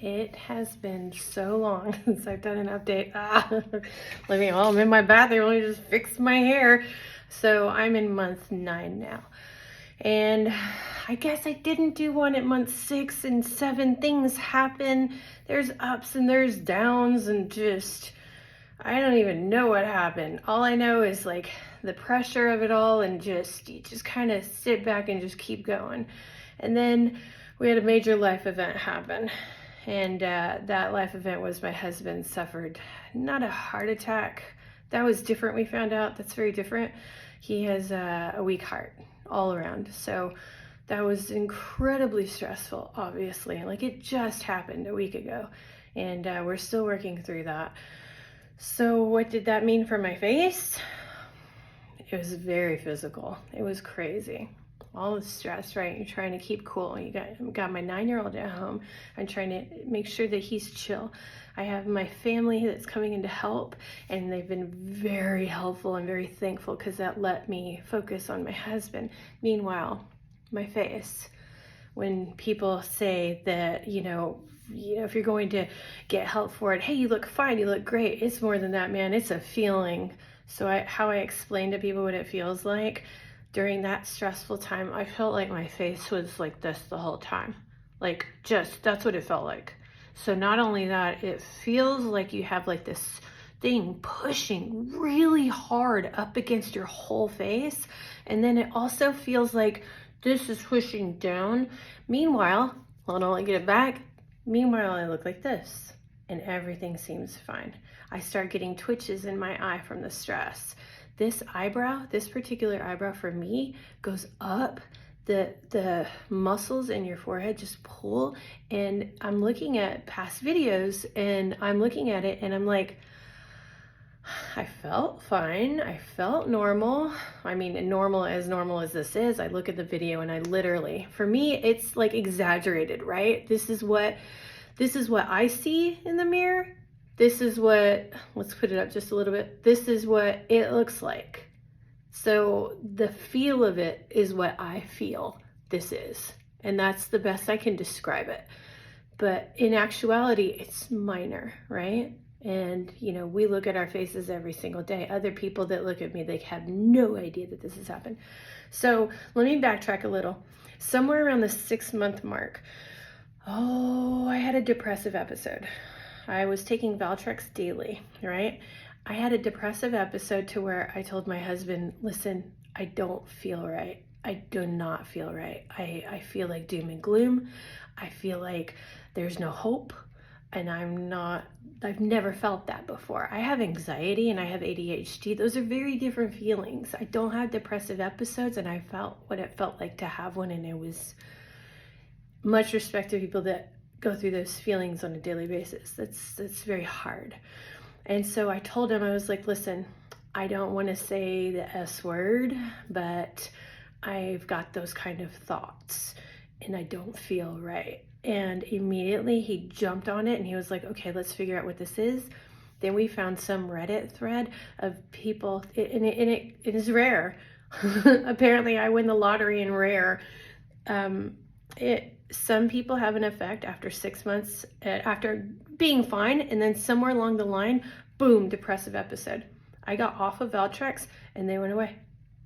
It has been so long since I've done an update. Living all, I'm in my bathroom, I just fixed my hair. So I'm in month 9 now. And I guess I didn't do one at month 6 and 7. Things happen. There's ups and there's downs and just, I don't even know what happened. All I know is like the pressure of it all, and you just kind of sit back and just keep going. And then we had a major life event happen. And that life event was my husband suffered not a heart attack. That was different, we found out. That's very different. He has a weak heart all around. So that was incredibly stressful, obviously. Like, it just happened a week ago. And we're still working through that. So what did that mean for my face? It was very physical. It was crazy. All the stress, right? You're trying to keep cool. You got my 9-year-old at home. I'm trying to make sure that he's chill. I have my family that's coming in to help, and they've been very helpful and very thankful because that let me focus on my husband. Meanwhile, my face, when people say that, if you're going to get help for it, hey, you look fine, you look great. It's more than that, man. It's a feeling. So how I explain to people what it feels like, during that stressful time, I felt like my face was like this the whole time. Like, that's what it felt like. So not only that, it feels like you have like this thing pushing really hard up against your whole face. And then it also feels like this is pushing down. Meanwhile, hold on, let me get it back. Meanwhile, I look like this and everything seems fine. I start getting twitches in my eye from the stress. This particular eyebrow for me goes up. The muscles in your forehead just pull, and I'm looking at past videos and I'm looking at it and I'm like, I felt fine. I felt normal. I mean, normal as this is. I look at the video and I literally, for me, it's like exaggerated, right? This is what I see in the mirror. This is what, let's put it up just a little bit. This is what it looks like. So the feel of it is what I feel this is. And that's the best I can describe it. But in actuality, it's minor, right? And, we look at our faces every single day. Other people that look at me, they have no idea that this has happened. So let me backtrack a little. Somewhere around the 6-month mark, I had a depressive episode. I was taking Valtrex daily, right? I had a depressive episode to where I told my husband, listen, I don't feel right. I do not feel right. I feel like doom and gloom. I feel like there's no hope, and I've never felt that before. I have anxiety and I have ADHD. Those are very different feelings. I don't have depressive episodes, and I felt what it felt like to have one, and it was much respect to people that go through those feelings on a daily basis. That's very hard. And so I told him, I was like, listen, I don't want to say the S word, but I've got those kind of thoughts and I don't feel right. And immediately he jumped on it and he was like, okay, let's figure out what this is. Then we found some Reddit thread of people, and it is rare. Apparently I win the lottery in rare. Some people have an effect after 6 months, after being fine, and then somewhere along the line, boom, depressive episode. I got off of Valtrex and they went away,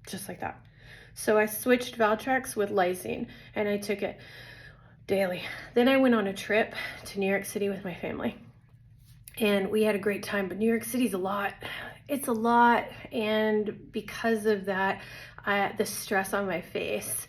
just like that. So I switched Valtrex with lysine and I took it daily. Then I went on a trip to New York City with my family. And we had a great time, but New York City's a lot. It's a lot, and because of that, the stress on my face,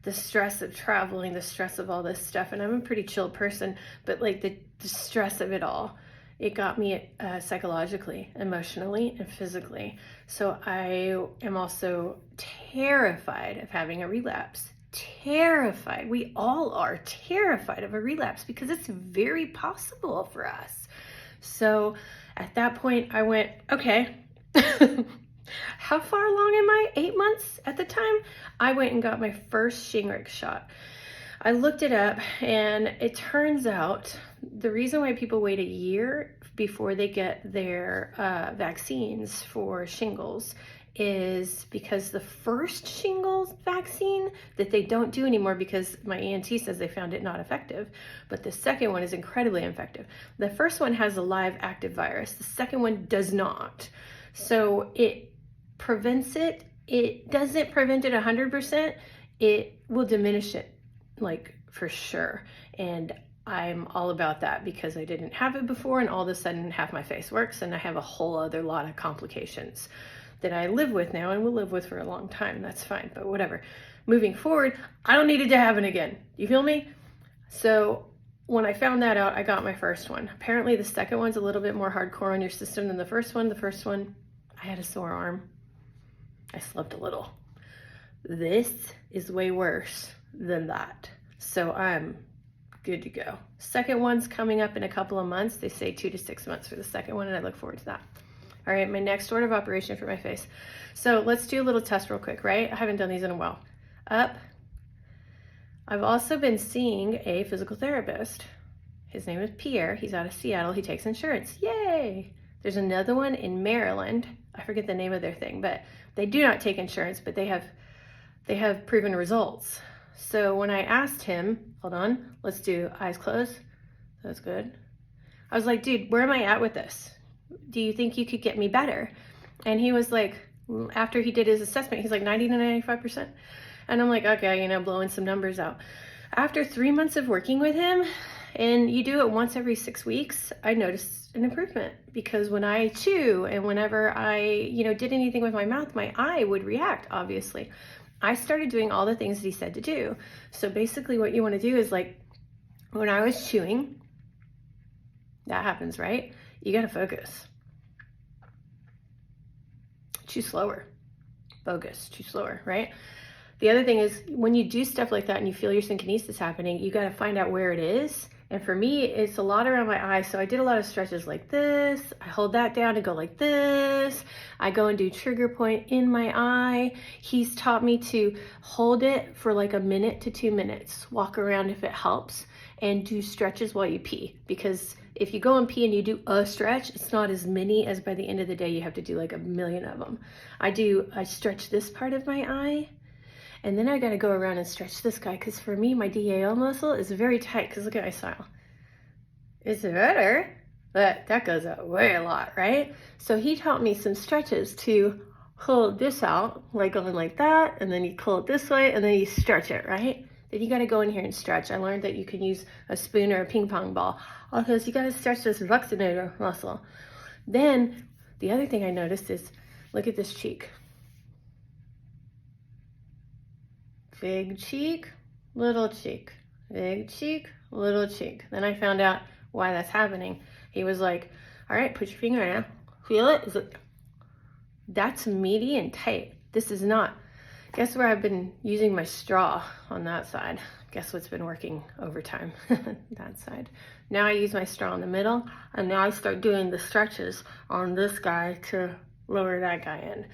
the stress of traveling, the stress of all this stuff, and I'm a pretty chill person, but like the stress of it all, it got me psychologically, emotionally, and physically. So I am also terrified of having a relapse. Terrified. We all are terrified of a relapse because it's very possible for us. So at that point I went, okay, how far along am I? 8 months at the time? I went and got my first Shingrix shot. I looked it up, and it turns out the reason why people wait a year before they get their vaccines for shingles is because the first shingles vaccine that they don't do anymore because my ENT says they found it not effective, but the second one is incredibly effective. The first one has a live active virus. The second one does not. So it prevents it. It doesn't prevent it 100%. It will diminish it, like, for sure. And I'm all about that because I didn't have it before, and all of a sudden half my face works, and I have a whole other lot of complications that I live with now and will live with for a long time. That's fine, but whatever. Moving forward, I don't need it to happen again. You feel me? So when I found that out, I got my first one. Apparently the second one's a little bit more hardcore on your system than the first one. The first one, I had a sore arm. I slept a little. This is way worse than that. So I'm good to go. Second one's coming up in a couple of months. They say 2 to 6 months for the second one, and I look forward to that. All right, my next order of operation for my face. So let's do a little test real quick, right? I haven't done these in a while. Up. I've also been seeing a physical therapist. His name is Pierre. He's out of Seattle. He takes insurance. Yay! There's another one in Maryland. I forget the name of their thing, but they do not take insurance, but they have proven results. So when I asked him, hold on, let's do eyes closed. That's good. I was like, dude, where am I at with this? Do you think you could get me better? And he was like, after he did his assessment, he's like 90 to 95%. And I'm like, okay, blowing some numbers out. After 3 months of working with him, and you do it once every 6 weeks, I noticed an improvement, because when I chew and whenever I, did anything with my mouth, my eye would react, obviously. I started doing all the things that he said to do. So basically what you want to do is, like, when I was chewing, that happens, right? You got to focus. Chew slower. Focus, chew slower, right? The other thing is, when you do stuff like that and you feel your synkinesis happening, you got to find out where it is. And for me, it's a lot around my eye. So I did a lot of stretches like this. I hold that down and go like this. I go and do trigger point in my eye. He's taught me to hold it for like 1 minute to 2 minutes. Walk around if it helps, and do stretches while you pee. Because if you go and pee and you do a stretch, it's not as many as by the end of the day you have to do like 1 million of them. I stretch this part of my eye. And then I got to go around and stretch this guy, because for me, my DAO muscle is very tight, because look at my style. It's better, but that goes out way a lot, right? So he taught me some stretches to hold this out, like going like that, and then you pull it this way, and then you stretch it, right? Then you got to go in here and stretch. I learned that you can use a spoon or a ping pong ball, because you got to stretch this buccinator muscle. Then the other thing I noticed is, look at this cheek. Big cheek, little cheek, big cheek, little cheek. Then I found out why that's happening. He was like, all right, put your finger in. Feel it? Is it? That's meaty and tight. This is not. Guess where I've been using my straw on that side? Guess what's been working overtime? That side. Now I use my straw in the middle, and now I start doing the stretches on this guy to lower that guy in.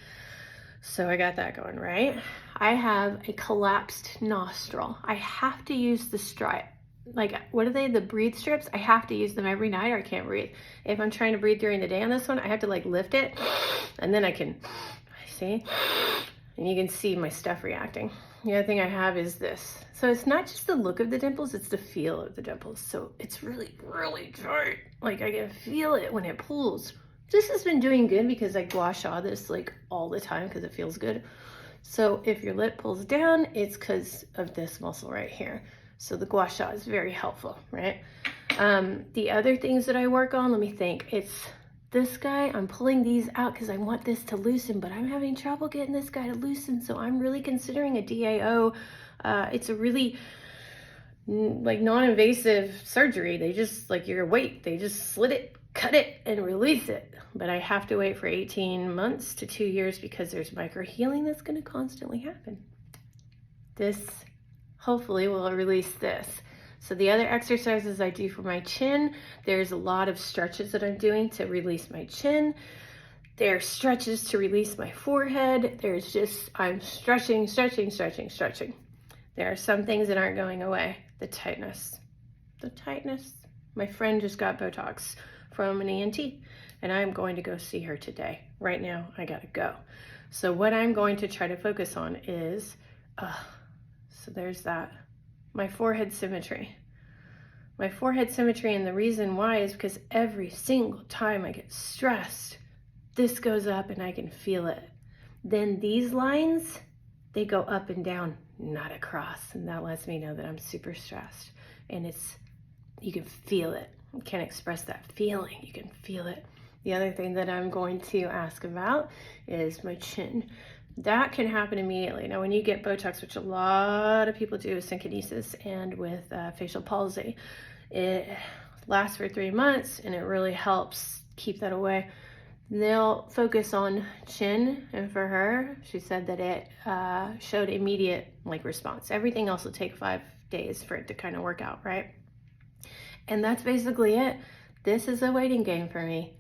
So I got that going, right? I have a collapsed nostril. I have to use the strip. Like, what are they? The breathe strips? I have to use them every night or I can't breathe. If I'm trying to breathe during the day on this one, I have to like lift it, and then I can, see? And you can see my stuff reacting. The other thing I have is this. So it's not just the look of the dimples, it's the feel of the dimples. So it's really, really tight. Like, I can feel it when it pulls. This has been doing good because I gua sha this like all the time because it feels good. So if your lip pulls down, it's because of this muscle right here. So the gua sha is very helpful, right? The other things that I work on, let me think. It's this guy. I'm pulling these out because I want this to loosen, but I'm having trouble getting this guy to loosen. So I'm really considering a DAO. It's a really like non-invasive surgery. They just like your weight, they just slit it, cut it, and release it. But I have to wait for 18 months to 2 years because there's microhealing that's going to constantly happen. This hopefully will release this. So the other exercises I do for my chin, there's a lot of stretches that I'm doing to release my chin. There are stretches to release my forehead. There's just, I'm stretching, stretching, stretching, stretching. There are some things that aren't going away. The tightness. My friend just got Botox from an ENT, and I'm going to go see her today. Right now, I gotta go. So what I'm going to try to focus on is, so there's that, my forehead symmetry. My forehead symmetry, and the reason why is because every single time I get stressed, this goes up and I can feel it. Then these lines, they go up and down, not across. And that lets me know that I'm super stressed. And you can feel it. You can't express that feeling, you can feel it. The other thing that I'm going to ask about is my chin. That can happen immediately. Now, when you get Botox, which a lot of people do with synkinesis and with facial palsy, it lasts for 3 months and it really helps keep that away. They'll focus on chin, and for her, she said that it showed immediate response. Everything else will take 5 days for it to kind of work out, right? And that's basically it. This is a waiting game for me.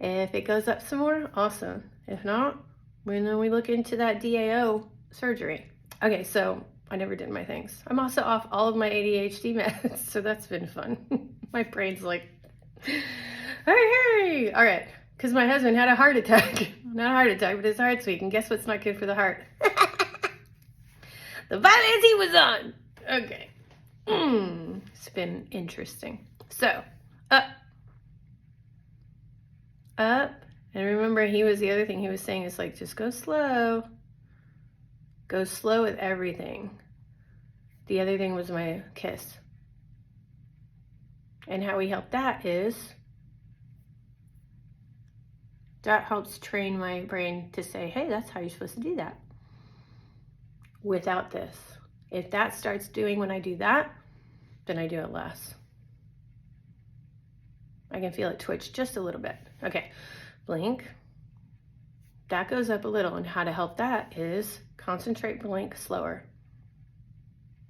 If it goes up some more, awesome. If not, then we look into that DAO surgery. Okay, so I never did my things. I'm also off all of my ADHD meds, so that's been fun. My brain's like, hey. All right, because my husband had a heart attack. Not a heart attack, but his heart's weak. And guess what's not good for the heart? The violence he was on. Okay. It's been interesting. So, up. And remember, the other thing he was saying is just go slow. Go slow with everything. The other thing was my kiss. And how we help that is, that helps train my brain to say, hey, that's how you're supposed to do that. Without this. If that starts doing when I do that, then I do it less. I can feel it twitch just a little bit. Okay, blink. That goes up a little, and how to help that is concentrate, blink slower.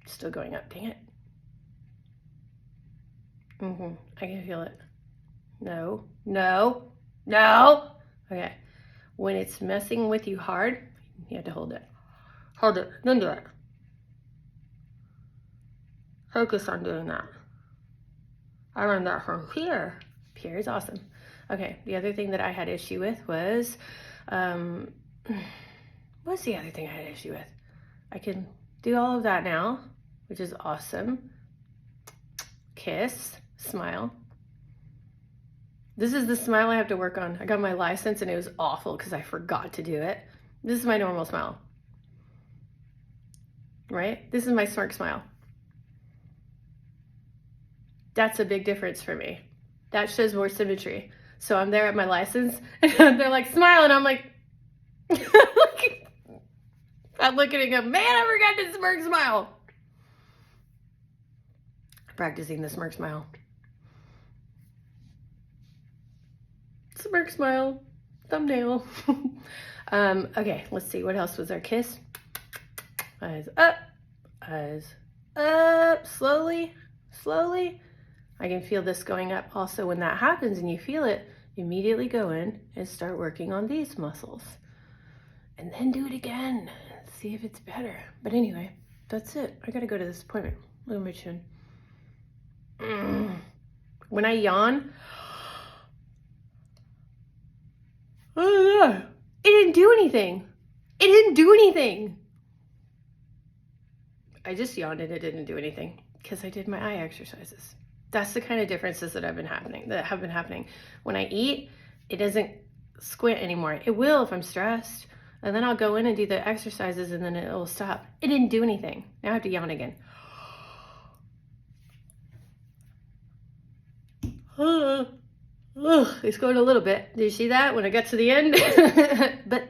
Still going up, dang it. I can feel it. No. Okay, when it's messing with you hard, you have to hold it. Hold it, then do it. Focus on doing that. I learned that from Pierre. Pierre is awesome. Okay, the other thing that I had issue with was, what's the other thing I had issue with? I can do all of that now, which is awesome. Kiss, smile. This is the smile I have to work on. I got my license and it was awful because I forgot to do it. This is my normal smile. Right? This is my smirk smile. That's a big difference for me. That shows more symmetry. So I'm there at my license and they're like, smile, and I'm like, I'm looking at them, man, I forgot to smirk smile. Practicing the smirk smile. Smirk smile, thumbnail. Okay, let's see, what else was there? Kiss, eyes up, slowly. I can feel this going up. Also, when that happens and you feel it, immediately go in and start working on these muscles. And then do it again. See if it's better. But anyway, that's it. I gotta go to this appointment. Look at my chin. When I yawn, it didn't do anything. I just yawned and it didn't do anything because I did my eye exercises. That's the kind of differences that have been happening. When I eat, it doesn't squint anymore. It will if I'm stressed. And then I'll go in and do the exercises and then it will stop. It didn't do anything. Now I have to yawn again. It's going a little bit. Did you see that when I got to the end? But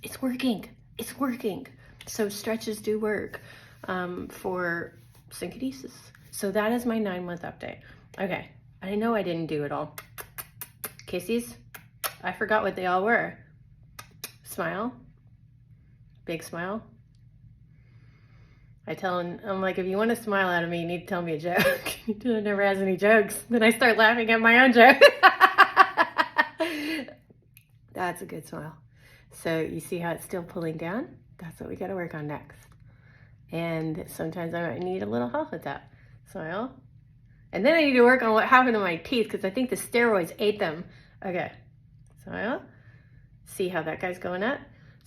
it's working. It's working. So stretches do work for synkinesis. So that is my 9-month update. Okay, I know I didn't do it all. Kissies, I forgot what they all were. Smile, big smile. I tell him, I'm like, if you want to smile out of me, you need to tell me a joke. He never has any jokes. Then I start laughing at my own joke. That's a good smile. So you see how it's still pulling down? That's what we got to work on next. And sometimes I might need a little help with that. Smile. And then I need to work on what happened to my teeth because I think the steroids ate them. Okay. Smile. See how that guy's going up?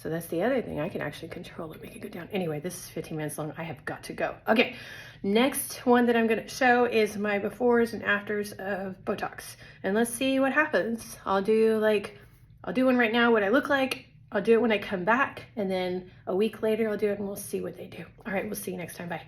So that's the other thing. I can actually control it, make it go down. Anyway, this is 15 minutes long. I have got to go. Okay, next one that I'm going to show is my befores and afters of Botox. And let's see what happens. I'll do one right now, what I look like. I'll do it when I come back. And then a week later, I'll do it and we'll see what they do. All right, we'll see you next time. Bye.